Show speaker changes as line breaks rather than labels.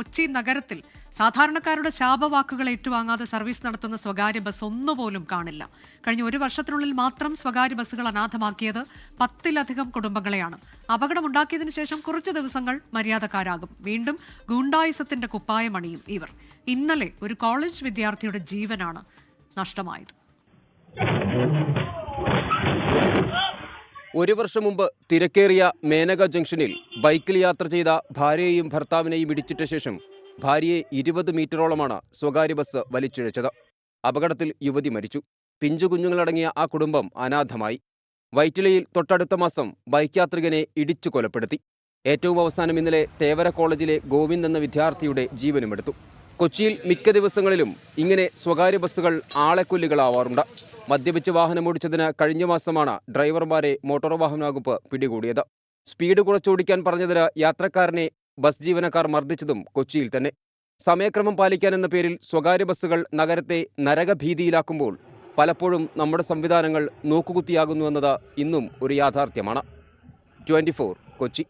കൊച്ചി നഗരത്തിൽ സാധാരണക്കാരുടെ ശാപവാക്കുകൾ ഏറ്റുവാങ്ങാതെ സർവീസ് നടത്തുന്ന സ്വകാര്യ ബസ് ഒന്നുപോലും കാണില്ല. കഴിഞ്ഞ ഒരു വർഷത്തിനുള്ളിൽ മാത്രം സ്വകാര്യ ബസ്സുകൾ അനാഥമാക്കിയത് 10-ലധികം കുടുംബങ്ങളെയാണ്. അപകടമുണ്ടാക്കിയതിനു ശേഷം കുറച്ചു ദിവസങ്ങൾ മര്യാദക്കാരാകും. വീണ്ടും ഗൂണ്ടായുസത്തിന്റെ കുപ്പായമണിയും ഇവർ. ഇന്നലെ ഒരു കോളേജ് വിദ്യാർത്ഥിയുടെ ജീവനാണ് നഷ്ടമായത്.
ഒരു വർഷം മുമ്പ് തിരക്കേറിയ മേനക ജംഗ്ഷനിൽ ബൈക്കിൽ യാത്ര ചെയ്ത ഭാര്യയെയും ഭർത്താവിനെയും ഇടിച്ചിട്ട ശേഷം ഭാര്യയെ 20 മീറ്ററോളമാണ് സ്വകാര്യ ബസ് വലിച്ചിഴച്ചത്. അപകടത്തിൽ യുവതി മരിച്ചു. പിഞ്ചു കുഞ്ഞുങ്ങളടങ്ങിയ ആ കുടുംബം അനാഥമായി. വൈറ്റിലയിൽ തൊട്ടടുത്ത മാസം ബൈക്ക് യാത്രികനെ ഇടിച്ചു കൊലപ്പെടുത്തി. ഏറ്റവും അവസാനം ഇന്നലെ തേവര കോളേജിലെ ഗോവിന്ദ് എന്ന വിദ്യാർത്ഥിയുടെ ജീവനുമെടുത്തു. കൊച്ചിയിൽ മിക്ക ദിവസങ്ങളിലും ഇങ്ങനെ സ്വകാര്യ ബസ്സുകൾ ആളെക്കൊല്ലികളാവാറുണ്ട്. മദ്യപിച്ച് വാഹനമോടിച്ചതിന് കഴിഞ്ഞ മാസമാണ് ഡ്രൈവർമാരെ മോട്ടോർ വാഹന വകുപ്പ് പിടികൂടിയത്. സ്പീഡ് കുറച്ചോടിക്കാൻ പറഞ്ഞതിന് യാത്രക്കാരനെ ബസ് ജീവനക്കാർ മർദ്ദിച്ചതും കൊച്ചിയിൽ തന്നെ. സമയക്രമം പാലിക്കാനെന്ന പേരിൽ സ്വകാര്യ ബസ്സുകൾ നഗരത്തെ നരകഭീതിയിലാക്കുമ്പോൾ പലപ്പോഴും നമ്മുടെ സംവിധാനങ്ങൾ നോക്കുകുത്തിയാകുന്നുവെന്നത് ഇന്നും ഒരു യാഥാർത്ഥ്യമാണ്. 24 കൊച്ചി.